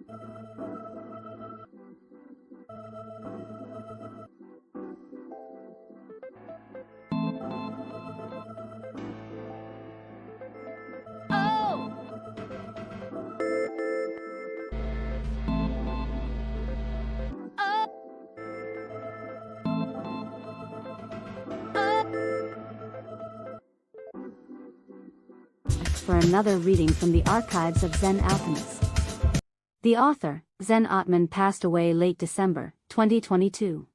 For another reading from the archives of Zen Alchemist. The author, Zen Alchemist, passed away late December 2022.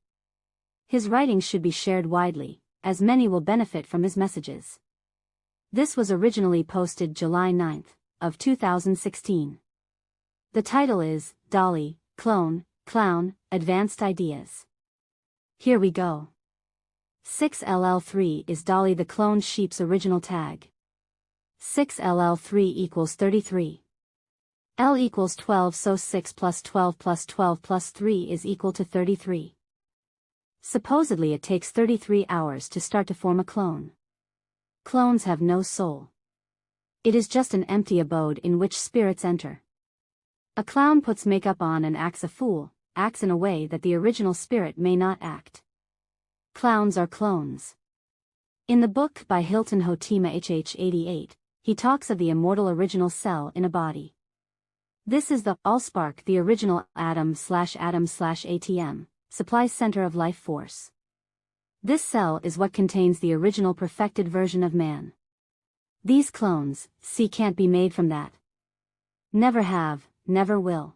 His writings should be shared widely, as many will benefit from his messages. This was originally posted July 9th, of 2016. The title is, Dolly, Clone, Clown, Advanced Ideas. Here we go. 6LL3 is Dolly the cloned sheep's original tag. 6LL3 equals 33. L equals 12, so 6 plus 12 plus 12 plus 3 is equal to 33. Supposedly it takes 33 hours to start to form a clone. Clones have no soul. It is just an empty abode in which spirits enter. A clown puts makeup on and acts a fool, acts in a way that the original spirit may not act. Clowns are clones. In the book by Hilton Hotima HH88, he talks of the immortal original cell in a body. This is the allspark, the original atom/ATM, supply center of life force. This cell is what contains the original perfected version of man. These clones, can't be made from that. Never have, never will.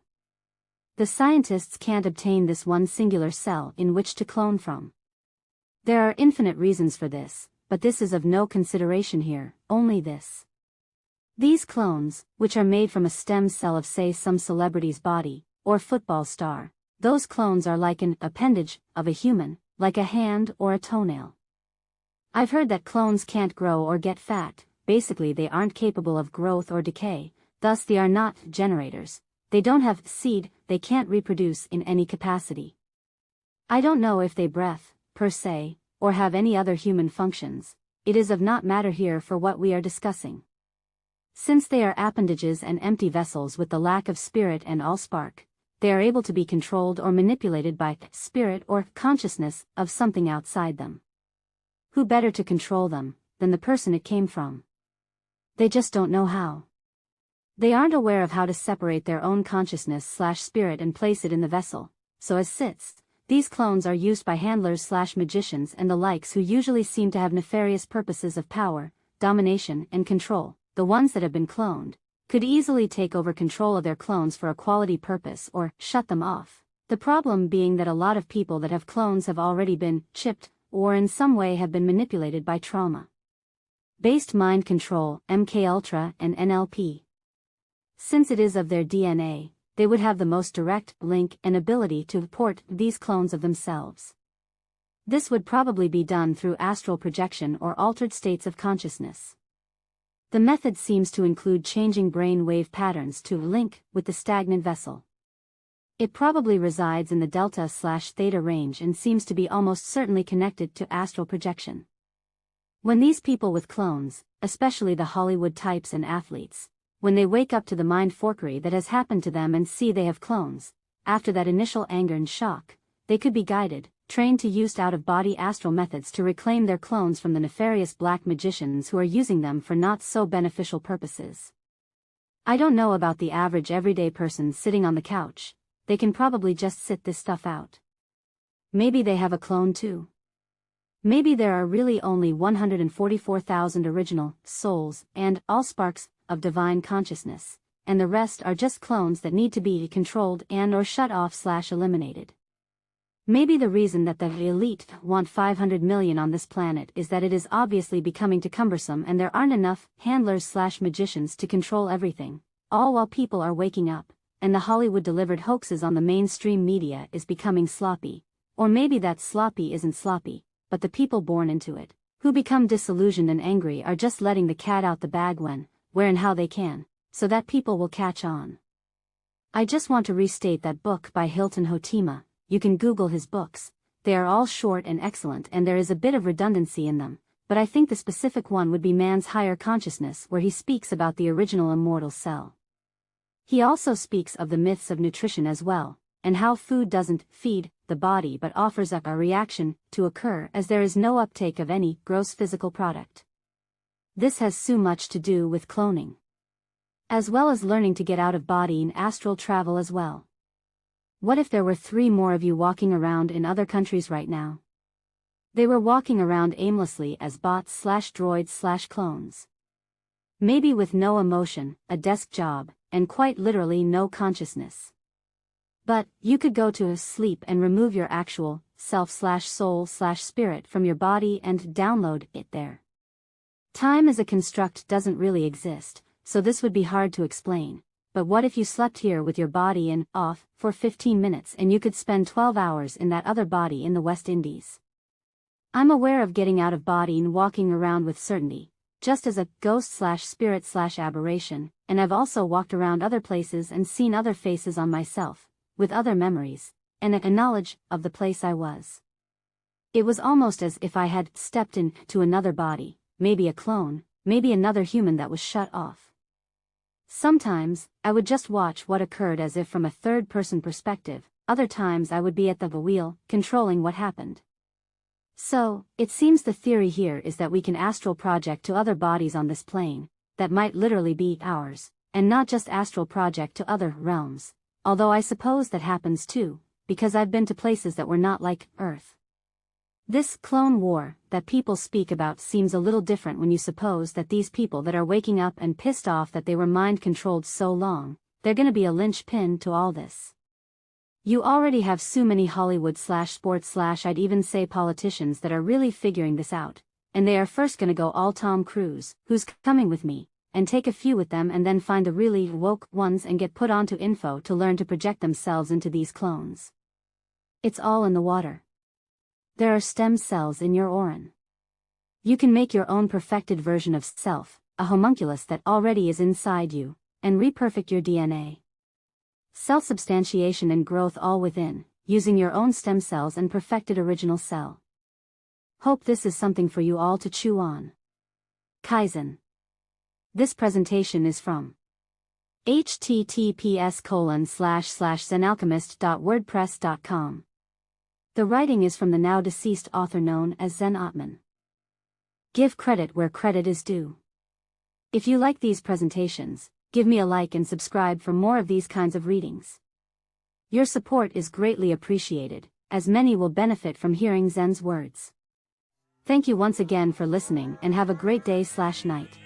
The scientists can't obtain this one singular cell in which to clone from. There are infinite reasons for this, but this is of no consideration here, only this. These clones, which are made from a stem cell of say some celebrity's body, or football star, those clones are like an appendage of a human, like a hand or a toenail. I've heard that clones can't grow or get fat, basically they aren't capable of growth or decay, thus they are not generators, they don't have seed, they can't reproduce in any capacity. I don't know if they breathe, per se, or have any other human functions, it is of not matter here for what we are discussing. Since they are appendages and empty vessels with the lack of spirit and allspark, they are able to be controlled or manipulated by spirit or consciousness of something outside them. Who better to control them than the person it came from? They just don't know how. They aren't aware of how to separate their own consciousness/spirit and place it in the vessel, so as sits. These clones are used by handlers/magicians and the likes who usually seem to have nefarious purposes of power, domination and control. The ones that have been cloned could easily take over control of their clones for a quality purpose or shut them off. The problem being that a lot of people that have clones have already been chipped or in some way have been manipulated by trauma-based mind control, MKUltra and NLP. Since it is of their DNA, they would have the most direct link and ability to port these clones of themselves. This would probably be done through astral projection or altered states of consciousness. The method seems to include changing brain wave patterns to link with the stagnant vessel. It probably resides in the delta/theta range and seems to be almost certainly connected to astral projection. When these people with clones, especially the Hollywood types and athletes, when they wake up to the mind forkery that has happened to them and see they have clones, after that initial anger and shock, they could be guided, trained to use out-of-body astral methods to reclaim their clones from the nefarious black magicians who are using them for not so beneficial purposes. I don't know about the average everyday person sitting on the couch, they can probably just sit this stuff out. Maybe they have a clone too. Maybe there are really only 144,000 original souls and allsparks of divine consciousness, and the rest are just clones that need to be controlled and or shut off/eliminated. Maybe the reason that the elite want 500 million on this planet is that it is obviously becoming too cumbersome and there aren't enough handlers/magicians to control everything, all while people are waking up, and the Hollywood-delivered hoaxes on the mainstream media is becoming sloppy. Or maybe that sloppy isn't sloppy, but the people born into it, who become disillusioned and angry, are just letting the cat out the bag when, where and how they can, so that people will catch on. I just want to restate that book by Hilton Hotima. You can Google his books, they are all short and excellent and there is a bit of redundancy in them, but I think the specific one would be Man's Higher Consciousness, where he speaks about the original immortal cell. He also speaks of the myths of nutrition as well, and how food doesn't feed the body but offers up a reaction to occur as there is no uptake of any gross physical product. This has so much to do with cloning, as well as learning to get out of body in astral travel as well. What if there were 3 more of you walking around in other countries right now? They were walking around aimlessly as bots/droids/clones. Maybe with no emotion, a desk job, and quite literally no consciousness. But you could go to sleep and remove your actual self/soul/spirit from your body and download it there. Time as a construct doesn't really exist, so this would be hard to explain. But what if you slept here with your body in off for 15 minutes and you could spend 12 hours in that other body in the West Indies? I'm aware of getting out of body and walking around with certainty, just as a ghost/spirit/aberration, and I've also walked around other places and seen other faces on myself, with other memories, and a knowledge of the place I was. It was almost as if I had stepped into another body, maybe a clone, maybe another human that was shut off. Sometimes, I would just watch what occurred as if from a third-person perspective, other times I would be at the wheel, controlling what happened. So, it seems the theory here is that we can astral project to other bodies on this plane, that might literally be ours, and not just astral project to other realms, although I suppose that happens too, because I've been to places that were not like Earth. This clone war that people speak about seems a little different when you suppose that these people that are waking up and pissed off that they were mind-controlled so long, they're gonna be a linchpin to all this. You already have so many Hollywood/sports/I'd even say politicians that are really figuring this out, and they are first gonna go all Tom Cruise, who's coming with me, and take a few with them and then find the really woke ones and get put onto info to learn to project themselves into these clones. It's all in the water. There are stem cells in your aura. You can make your own perfected version of self, a homunculus that already is inside you, and reperfect your DNA. Self-substantiation and growth all within, using your own stem cells and perfected original cell. Hope this is something for you all to chew on. Kaizen. This presentation is from https://zenalchemist.wordpress.com. The writing is from the now deceased author known as Zen Alchemist. Give credit where credit is due. If you like these presentations, give me a like and subscribe for more of these kinds of readings. Your support is greatly appreciated, as many will benefit from hearing Zen's words. Thank you once again for listening and have a great day/night.